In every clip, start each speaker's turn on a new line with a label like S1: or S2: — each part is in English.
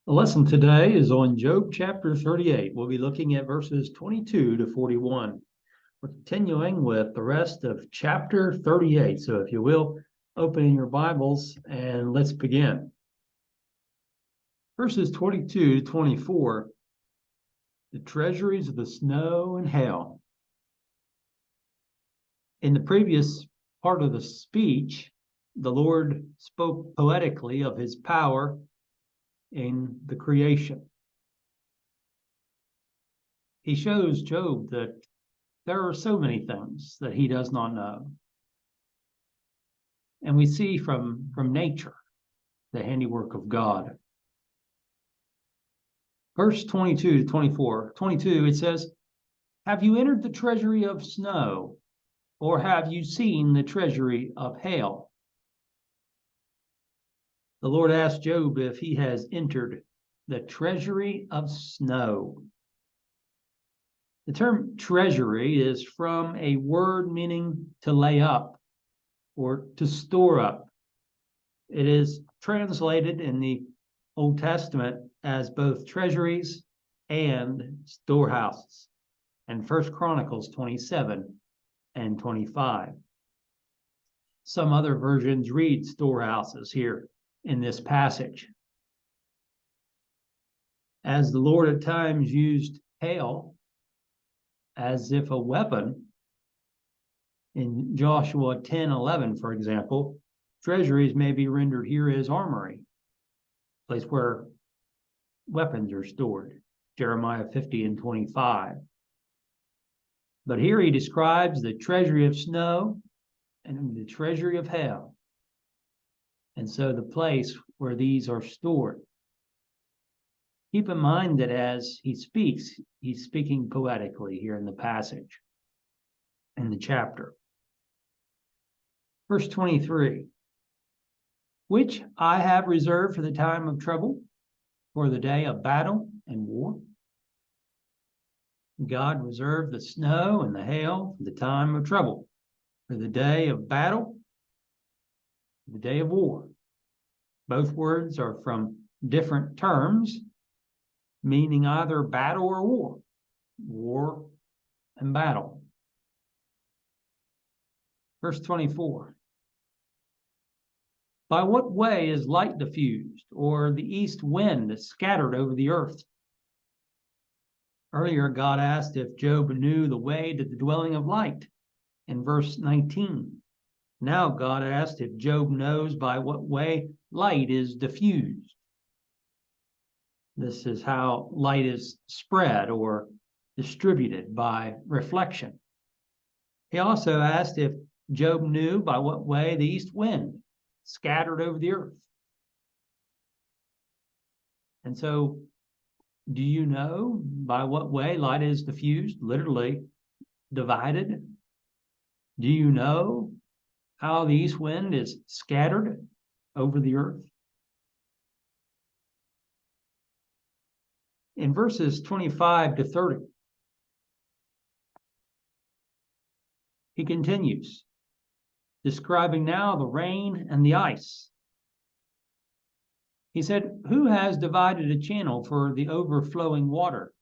S1: The lesson today is on Job chapter 38. We'll be looking at verses 22 to 41. We're continuing with the rest of chapter 38. So if you will, open in your Bibles and let's begin. Verses 22 to 24, the treasuries of the snow and hail. In the previous part of the speech, the Lord spoke poetically of his power in the creation. He shows Job that there are so many things that he does not know. And we see from nature the handiwork of God. Verse 22 to 24. 22, it says, "Have you entered the treasury of snow, or have you seen the treasury of hail?" The Lord asked Job if he has entered the treasury of snow. The term treasury is from a word meaning to lay up or to store up. It is translated in the Old Testament as both treasuries and storehouses, and 1 Chronicles 27 and 25. Some other versions read storehouses here in this passage. As the Lord at times used hail as if a weapon, in Joshua 10:11, for example, treasuries may be rendered here as armory, a place where weapons are stored, Jeremiah 50 and 25. But here he describes the treasury of snow and the treasury of hail, and so the place where these are stored. Keep in mind that as he speaks, he's speaking poetically here in the passage, in the chapter. Verse 23, "Which I have reserved for the time of trouble, for the day of battle and war." God reserved the snow and the hail for the time of trouble, for the day of battle, the day of war. Both words are from different terms, meaning either battle or war and battle. Verse 24, "By what way is light diffused, or the east wind scattered over the earth?" Earlier, God asked if Job knew the way to the dwelling of light in verse 19. Now God asked if Job knows by what way light is diffused. This is how light is spread or distributed by reflection. He also asked if Job knew by what way the east wind scattered over the earth. And so, do you know by what way light is diffused, literally divided? Do you know how the east wind is scattered over the earth? In verses 25 to 30, he continues, describing now the rain and the ice. He said, "Who has divided a channel for the overflowing water,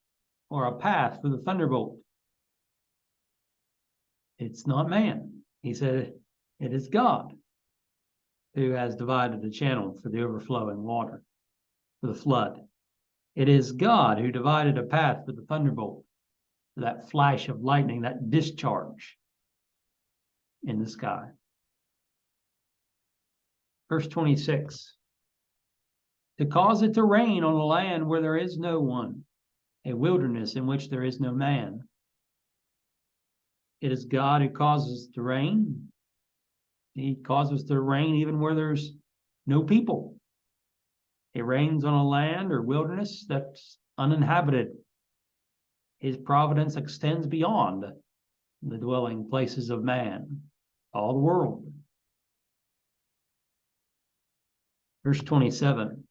S1: or a path for the thunderbolt?" It's not man. He said, it is God who has divided the channel for the overflowing water, for the flood. It is God who divided a path for the thunderbolt, for that flash of lightning, that discharge in the sky. Verse 26, "To cause it to rain on a land where there is no one, a wilderness in which there is no man." It is God who causes the rain. He causes the rain even where there's no people. It rains on a land or wilderness that's uninhabited. His providence extends beyond the dwelling places of man, all the world. Verse 27,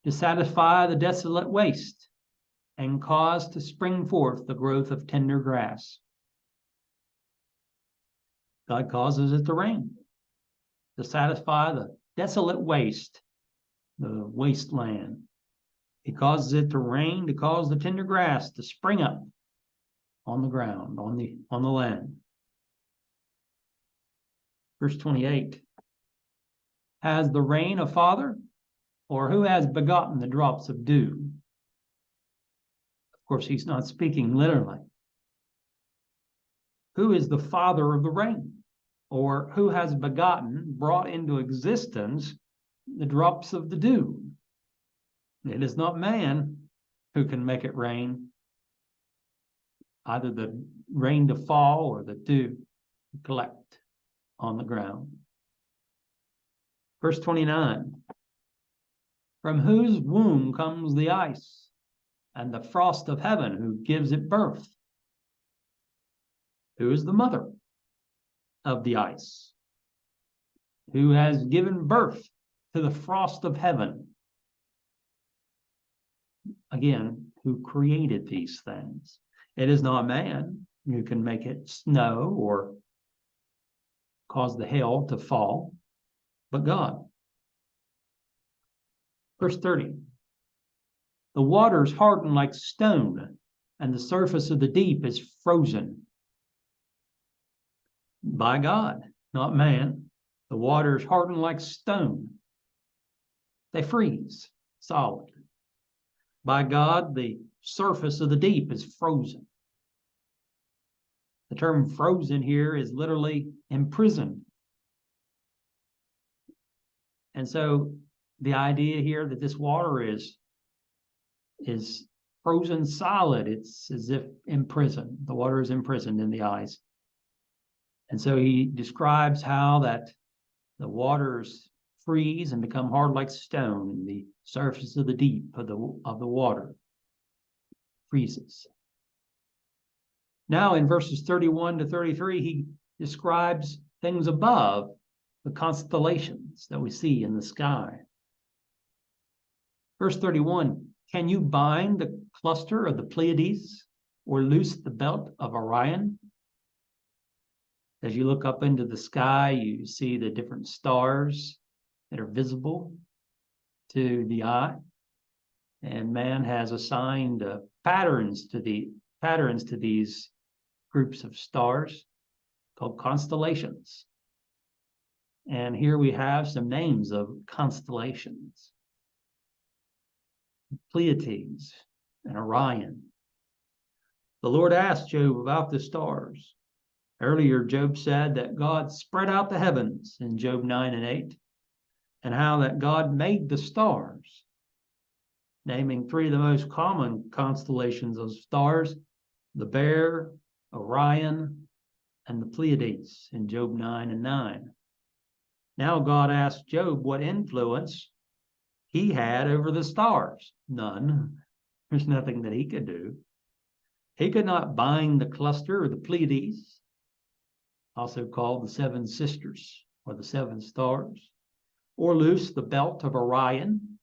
S1: "To satisfy the desolate waste and cause to spring forth the growth of tender grass." God causes it to rain to satisfy the desolate waste, the wasteland, He causes it to rain, to cause the tender grass to spring up on the ground, on the land. Verse 28. Has the rain a father? Or who has begotten the drops of dew? Of course, he's not speaking literally. Who is the father of the rain? Or who has begotten, brought into existence, the drops of the dew? It is not man who can make it rain, either the rain to fall or the dew to collect on the ground. Verse 29. From whose womb comes the ice and the frost of heaven, who gives it birth? Who is the mother of the ice? Who has given birth to the frost of heaven? Again, who created these things? It is not man who can make it snow or cause the hail to fall, but God. Verse 30. The waters harden like stone, and the surface of the deep is frozen. By God, not man. The waters harden like stone. They freeze solid. By God, the surface of the deep is frozen. The term frozen here is literally imprisoned. And so the idea here that this water is frozen solid, it's as if imprisoned. The water is imprisoned in the ice. And so he describes how that the waters freeze and become hard like stone, and the surface of the deep of the water freezes. Now in verses 31 to 33, he describes things above, the constellations that we see in the sky. Verse 31, can you bind the cluster of the Pleiades or loose the belt of Orion? As you look up into the sky, you see the different stars that are visible to the eye. And man has assigned patterns to these groups of stars called constellations. And here we have some names of constellations: Pleiades and Orion. The Lord asked Job about the stars. Earlier, Job said that God spread out the heavens in Job 9 and 8, and how that God made the stars, naming three of the most common constellations of stars: the Bear, Orion, and the Pleiades in Job 9 and 9. Now God asked Job what influence he had over the stars. None. There's nothing that he could do. He could not bind the cluster of the Pleiades, also called the seven sisters or the seven stars, or loose the belt of Orion.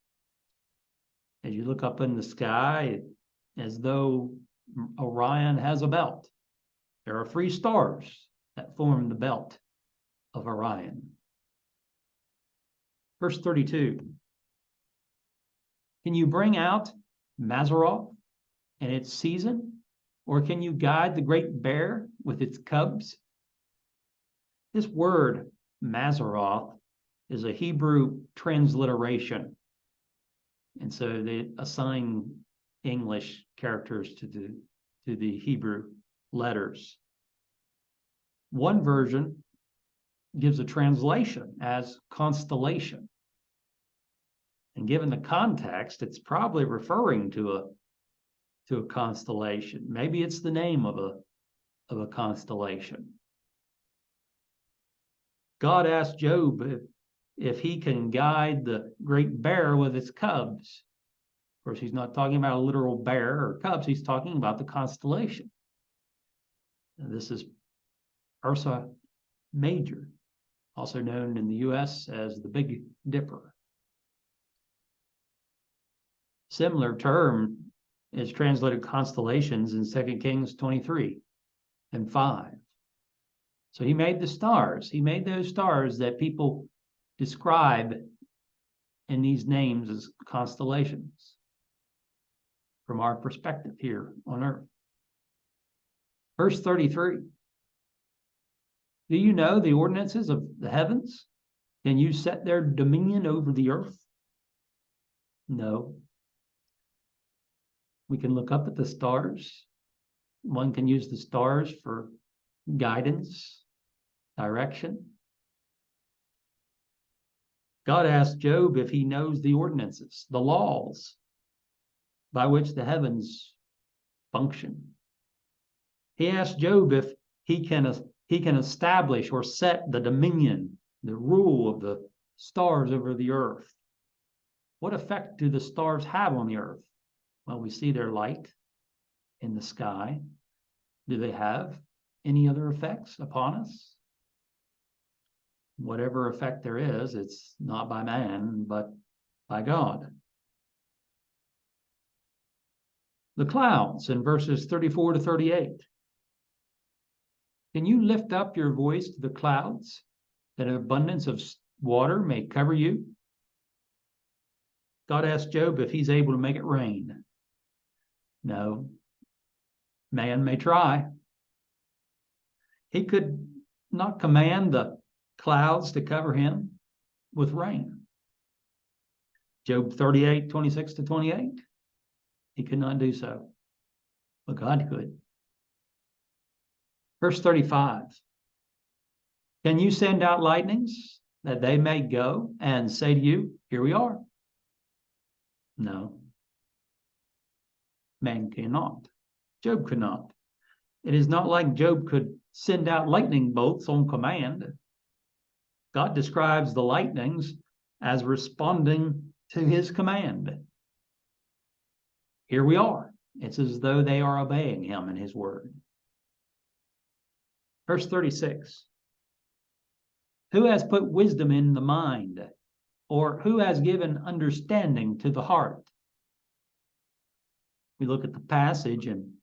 S1: As you look up in the sky, as though Orion has a belt. There are three stars that form the belt of Orion. Verse 32. Can you bring out Mazzaroth in its season? Or can you guide the great bear with its cubs? This word, Mazzaroth, is a Hebrew transliteration. And so they assign English characters to the Hebrew letters. One version gives a translation as constellation. And given the context, it's probably referring to a constellation. Maybe it's the name of a constellation. God asked Job if he can guide the great bear with its cubs. Of course, he's not talking about a literal bear or cubs. He's talking about the constellation. And this is Ursa Major, also known in the U.S. as the Big Dipper. Similar term is translated constellations in 2 Kings 23 and 5. So he made the stars. He made those stars that people describe in these names as constellations. from our perspective here on earth. Verse 33. Do you know the ordinances of the heavens? Can you set their dominion over the earth? No. We can look up at the stars. One can use the stars for guidance, direction. God asked Job if he knows the ordinances, the laws by which the heavens function. He asked Job if he can establish or set the dominion, the rule of the stars over the earth. What effect do the stars have on the earth? Well, we see their light in the sky. Do they have any other effects upon us? Whatever effect there is, it's not by man, but by God. The clouds in verses 34 to 38. Can you lift up your voice to the clouds, that an abundance of water may cover you? God asked Job if he's able to make it rain. No. Man may try. He could not command the clouds to cover him with rain. Job 38, 26 to 28. He could not do so, but God could. Verse 35. Can you send out lightnings that they may go and say to you, here we are? No. Man cannot. Job could not. It is not like Job could send out lightning bolts on command. God describes the lightnings as responding to his command. Here we are. It's as though they are obeying him and his word. Verse 36. Who has put wisdom in the mind, or who has given understanding to the heart? We look at the passage, and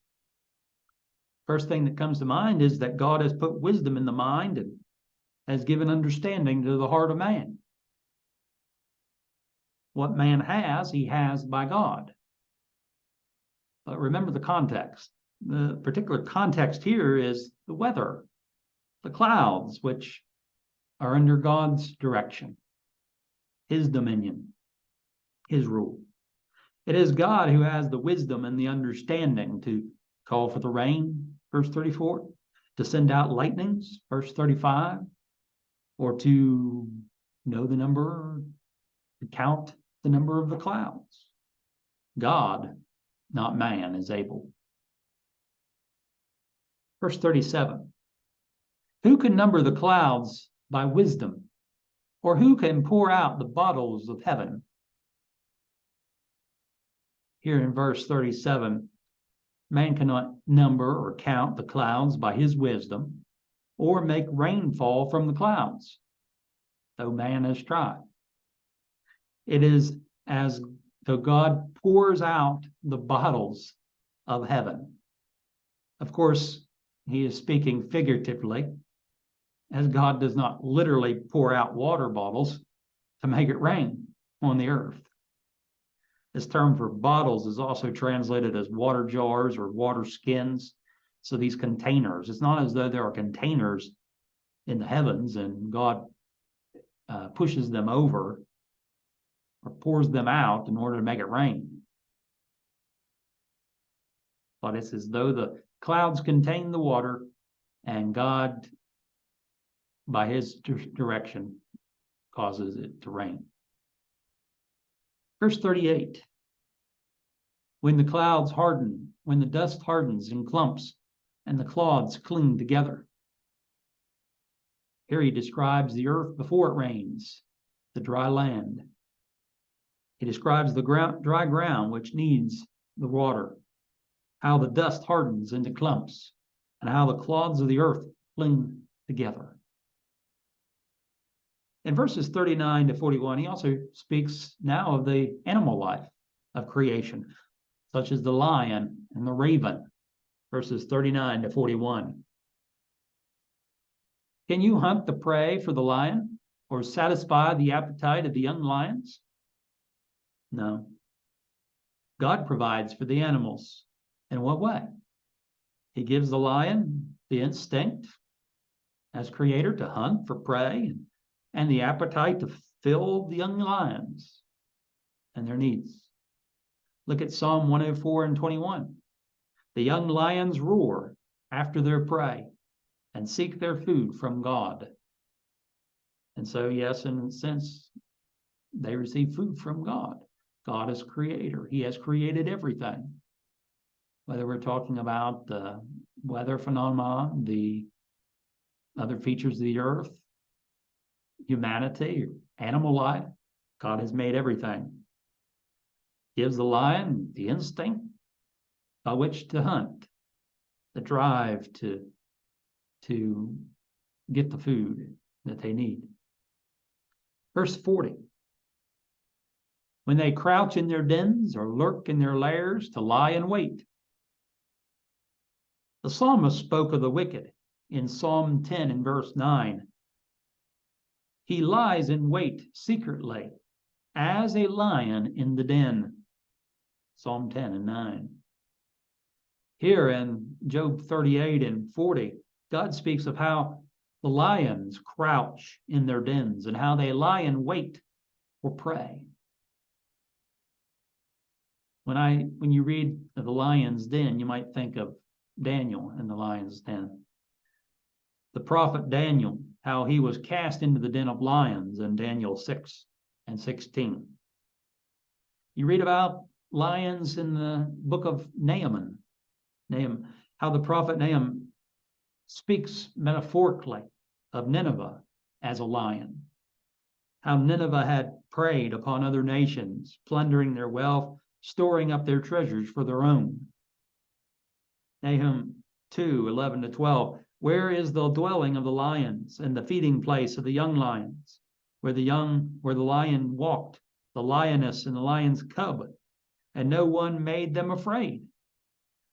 S1: first thing that comes to mind is that God has put wisdom in the mind and has given understanding to the heart of man. What man has, he has by God. But remember the context. The particular context here is the weather, the clouds, which are under God's direction, his dominion, his rule. It is God who has the wisdom and the understanding to call for the rain, verse 34, to send out lightnings, verse 35, or to know the number, to count the number of the clouds. God, not man, is able. Verse 37. Who can number the clouds by wisdom? Or who can pour out the bottles of heaven? Here in verse 37, man cannot number or count the clouds by his wisdom, or make rain fall from the clouds, though man has tried. It is as though God pours out the bottles of heaven. Of course, he is speaking figuratively, as God does not literally pour out water bottles to make it rain on the earth. This term for bottles is also translated as water jars or water skins. So these containers, it's not as though there are containers in the heavens and God pushes them over or pours them out in order to make it rain. But it's as though the clouds contain the water and God, by his direction, causes it to rain. Verse 38. When the clouds harden, when the dust hardens in clumps and the clods cling together. Here he describes the earth before it rains, the dry land. He describes the dry ground which needs the water, how the dust hardens into clumps, and how the clods of the earth cling together. In verses 39 to 41, he also speaks now of the animal life of creation, such as the lion and the raven, verses 39 to 41. Can you hunt the prey for the lion or satisfy the appetite of the young lions? No. God provides for the animals. In what way? He gives the lion the instinct as creator to hunt for prey and the appetite to fill the young lions and their needs. Look at Psalm 104 and 21. The young lions roar after their prey and seek their food from God. And so, yes, in a sense, they receive food from God. God is creator. He has created everything. Whether we're talking about the weather phenomena, the other features of the earth, humanity, animal life, God has made everything. Gives the lion the instinct by which to hunt, the drive to get the food that they need. Verse 40. When they crouch in their dens or lurk in their lairs to lie in wait. The psalmist spoke of the wicked in Psalm 10 and verse 9. He lies in wait secretly as a lion in the den. Psalm 10 and 9. Here in Job 38 and 40, God speaks of how the lions crouch in their dens and how they lie in wait for prey. When you read of the lion's den, you might think of Daniel and the lion's den. The prophet Daniel, how he was cast into the den of lions in Daniel 6 and 16. You read about lions in the book of Nahum, how the prophet Nahum speaks metaphorically of Nineveh as a lion, how Nineveh had preyed upon other nations, plundering their wealth, storing up their treasures for their own. Nahum 2, 11 to 12. Where is the dwelling of the lions and the feeding place of the young lions, where the lion walked, the lioness and the lion's cub, and no one made them afraid?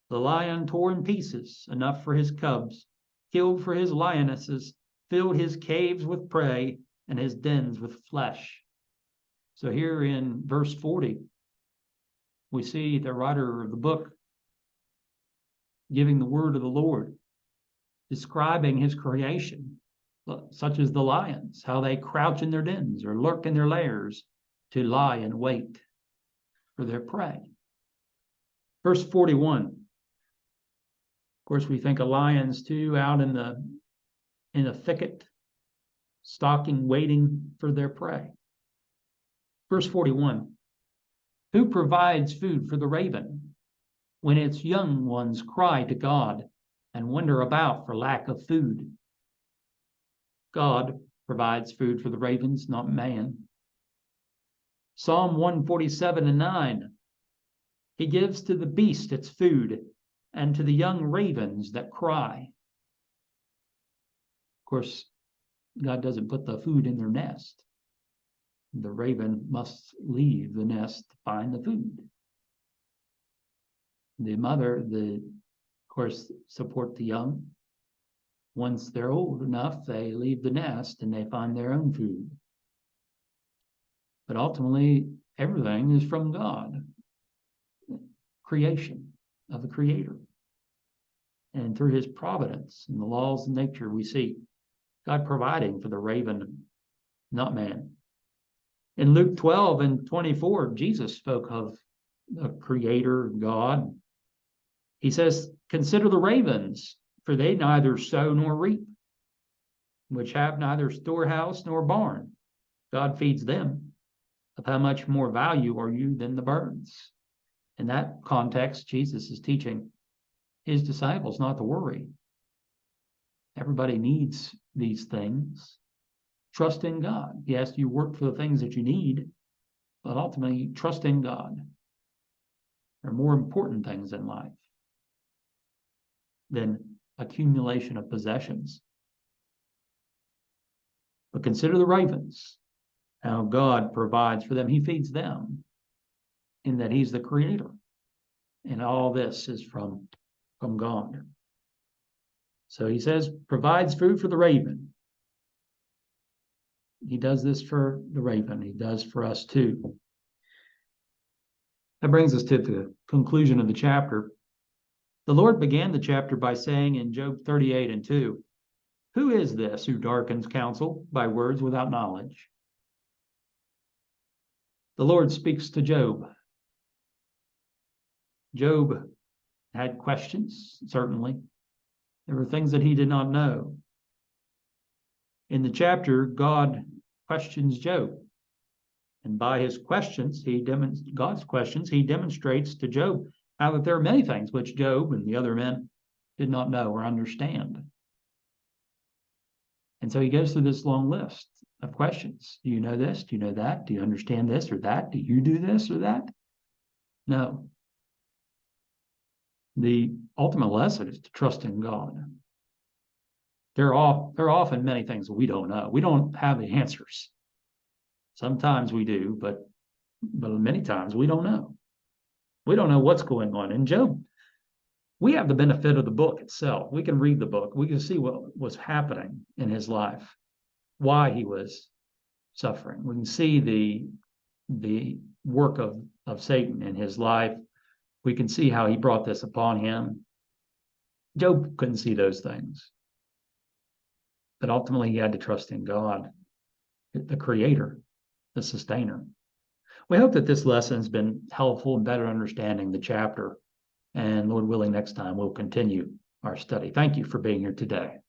S1: The lion tore in pieces enough for his cubs, killed for his lionesses, filled his caves with prey and his dens with flesh. So here in verse 40, we see the writer of the book giving the word of the Lord, describing his creation, such as the lions, how they crouch in their dens or lurk in their lairs to lie in wait for their prey. Verse 41. Of course, we think of lions too, out in the thicket, stalking, waiting for their prey. Verse 41. Who provides food for the raven when its young ones cry to God and wander about for lack of food? God provides food for the ravens, not man. Psalm 147 and 9. He gives to the beast its food and to the young ravens that cry. Of course, God doesn't put the food in their nest. The raven must leave the nest to find the food. The mother, of course, support the young. Once they're old enough, they leave the nest and they find their own food. But ultimately, everything is from God, creation of the Creator. And through his providence and the laws of nature, we see God providing for the raven, not man. In Luke 12 and 24, Jesus spoke of the Creator, God. He says, consider the ravens, for they neither sow nor reap, which have neither storehouse nor barn. God feeds them. Of how much more value are you than the birds? In that context, Jesus is teaching his disciples not to worry. Everybody needs these things. Trust in God. Yes, you work for the things that you need, but ultimately trust in God. There are more important things in life than accumulation of possessions. But consider the ravens, how God provides for them. He feeds them in that he's the creator. And all this is from God. So he says, provides food for the raven. He does this for the raven. He does for us too. That brings us to the conclusion of the chapter. The Lord began the chapter by saying in Job 38:2, "Who is this who darkens counsel by words without knowledge?" The Lord speaks to Job. Job had questions, certainly. There were things that he did not know. In the chapter, God questions Job. And by his questions, God's questions, he demonstrates to Job how that there are many things which Job and the other men did not know or understand. And so he goes through this long list of questions. Do you know this? Do you know that? Do you understand this or that? Do you do this or that? No. The ultimate lesson is to trust in God. There are often many things that we don't know. We don't have the answers. Sometimes we do, but many times we don't know. We don't know what's going on. In Job, we have the benefit of the book itself. We can read the book. We can see what was happening in his life, why he was suffering. We can see the work of Satan in his life. We can see how he brought this upon him. Job couldn't see those things. But ultimately, he had to trust in God, the creator, the sustainer. We hope that this lesson has been helpful in better understanding the chapter. And Lord willing, next time we'll continue our study. Thank you for being here today.